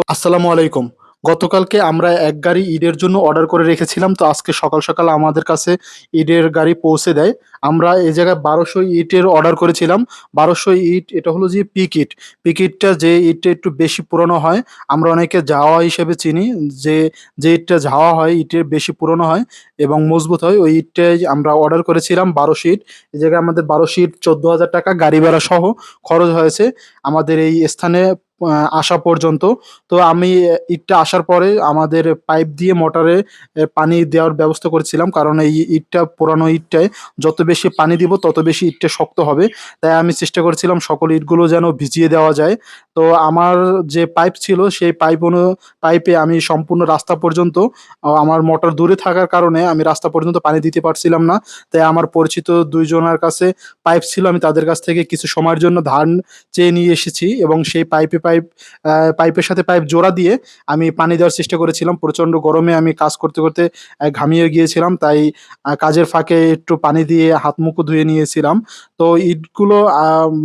আসসালামু আলাইকুম। গতকালকে আমরা এক গাড়ি ঈদের জন্য অর্ডার করে রেখেছিলাম। তো আজকে সকাল, সকাল আমাদের কাছে ঈদের গাড়ি পৌঁছে দেয়। আমরা এই জায়গায় ১২০০ ইটের অর্ডার করেছিলাম। ১২০০ ইট এটা হলো যে পিক ইট। পিক ইটটা যে ইটটা একটু বেশি পুরনো হয়, আমরা অনেকে জাওয়া হিসেবে চিনি। যে, যে ইটটা জাওয়া হয়, ইটের বেশি পুরনো হয় এবং মজবুত হয়, ওই ইটটাই আমরা অর্ডার করেছিলাম ১২০০ ইট। এই জায়গায় আমাদের ১২০০ ইট ৳১৪,০০০ গাড়ি ভাড়া সহ খরচ হয়েছে আমাদের এই স্থানে আসা পর্যন্ত। তো আমি ইটটা আসার পরে আমাদের পাইপ দিয়ে মোটরে পানি দেওয়ার ব্যবস্থা করেছিলাম। কারণ এই ইটটা পুরানো ইটটায় যত বেশি পানি দিব তত বেশি ইটটা শক্ত হবে। তাই আমি চেষ্টা করেছিলাম সকল ইটগুলো যেন ভিজিয়ে দেওয়া যায়। তো আমার যে পাইপ ছিল সেই পাইপে আমি সম্পূর্ণ রাস্তা পর্যন্ত আমার মোটর দূরে থাকার কারণে আমি রাস্তা পর্যন্ত পানি দিতে পারছিলাম না। তাই আমার পরিচিত ২ জনের কাছে পাইপ ছিল। আমি তাদের কাছ থেকে কিছু সময়ের জন্য ধার চেয়ে নিয়ে এসেছি এবং সেই পাইপের সাথে পাইপ জোড়া দিয়ে আমি পানি দেওয়ার চেষ্টা করেছিলাম। প্রচণ্ড গরমে আমি কাজ করতে, করতে ঘামিয়ে গিয়েছিলাম। তাই কাজের ফাঁকে একটু পানি দিয়ে হাত মুখও ধুয়ে নিয়েছিলাম। তো ইটগুলো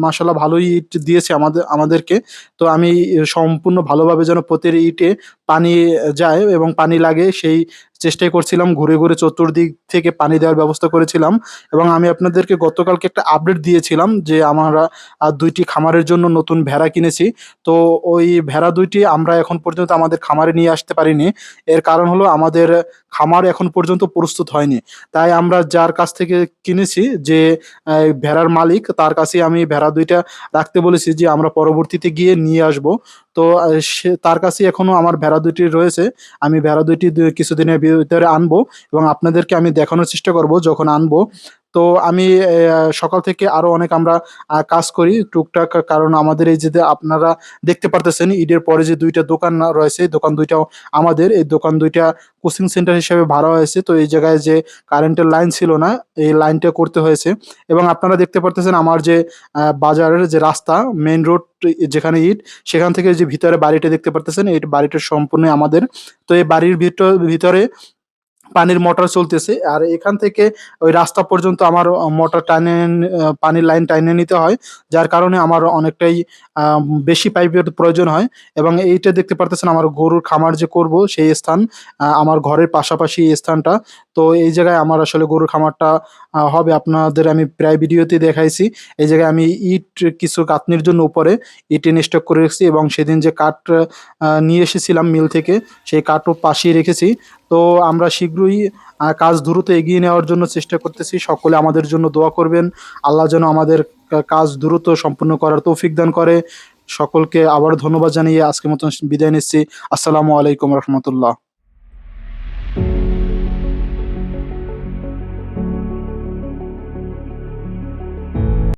মাশাআল্লাহ ভালোই ইট দিয়েছে আমাদেরকে। তো আমি সম্পূর্ণ ভালোভাবে যেন প্রতিটি ইটে পানি যায় এবং পানি লাগে সেই চেষ্টাই করছিলাম। ঘুরে, ঘুরে চতুর্দিক থেকে পানি দেওয়ার ব্যবস্থা করেছিলাম এবং আমি আপনাদেরকে গতকালকে একটা আপডেট দিয়েছিলাম যে আমরা ২ টি খামারের জন্য নতুন ভেড়া কিনেছি। তো ওই ভেড়া ২ টি আমরা এখন পর্যন্ত আমাদের খামারে নিয়ে আসতে পারিনি। এর কারণ হলো আমাদের খামার এখন পর্যন্ত প্রস্তুত হয়নি। তাই আমরা যার কাছ থেকে কিনেছি যে ভেড়ার মালিক তার কাছেই আমি ভেড়া ২ টা রাখতে বলেছি যে আমরা পরবর্তীতে গিয়ে নিয়ে আসবো। তো তার কাছেই এখনো আমার ভেড়া ২ টি রয়েছে। আমি ভেড়া ২ টি কিছুদিনের ভিতরে আনবো এবং আপনাদেরকে আমি দেখানোর চেষ্টা করবো যখন আনবো। তো আমি সকাল থেকে আরো অনেক আমরা কাজ করি টুকটাক। কারণ আমাদের এই যে আপনারা দেখতে পারতেছেন ঈদের পরে যে ২ টা দোকান রয়েছে, এই দোকান ২ টাও আমাদের। এই দোকান ২ টা কোচিং সেন্টার হিসেবে ভাড়া হয়েছে। তো এই জায়গায় যে কারেন্টের লাইন ছিল না, এই লাইনটা করতে হয়েছে এবং আপনারা দেখতে পারতেছেন আমার যে বাজারের যে রাস্তা, মেইন রোড যেখানে ইট, সেখান থেকে যে ভিতরে বাড়িটা দেখতে পারতেছেন, এই বাড়িটা সম্পূর্ণই আমাদের। তো এই বাড়ির ভিতরে পানির মোটর চলতেছে। আর এখান থেকে ওই রাস্তা পর্যন্ত আমার মোটর পানির লাইন টাইনে নিতে হয়। যার কারণে আমার অনেকটাই আ বেশি পাইপের প্রয়োজন হয় এবং এইটা দেখতে পারতেছেন আমার গরুর খামার যে করব সেই স্থান আমার ঘরের পাশাপাশি এই স্থানটা। তো এই জায়গায় আমার আসলে গরুর খামারটা হবে। আপনাদের আমি প্রায় ভিডিওতে দেখাইছি। এই জায়গায় আমি ইট কিছু গাঁথনির জন্য উপরে ইট এনে স্টক করে রেখেছি এবং সেদিন যে কাঠ নিয়ে এসেছিলাম মিল থেকে, সেই কাঠও পাশিয়ে রেখেছি। তো আমরা শীঘ্রই কাজ দ্রুত এগিয়ে নেওয়ার জন্য চেষ্টা করতেছি। সকলে আমাদের জন্য দোয়া করবেন। আল্লাহ যেন আমাদের কাজ দ্রুত সম্পূর্ণ করার তৌফিক দান করে। সকলকে আবারও ধন্যবাদ জানিয়ে আজকের মতন বিদায় নিচ্ছি। আসসালামু আলাইকুম রহমতুল্লাহ।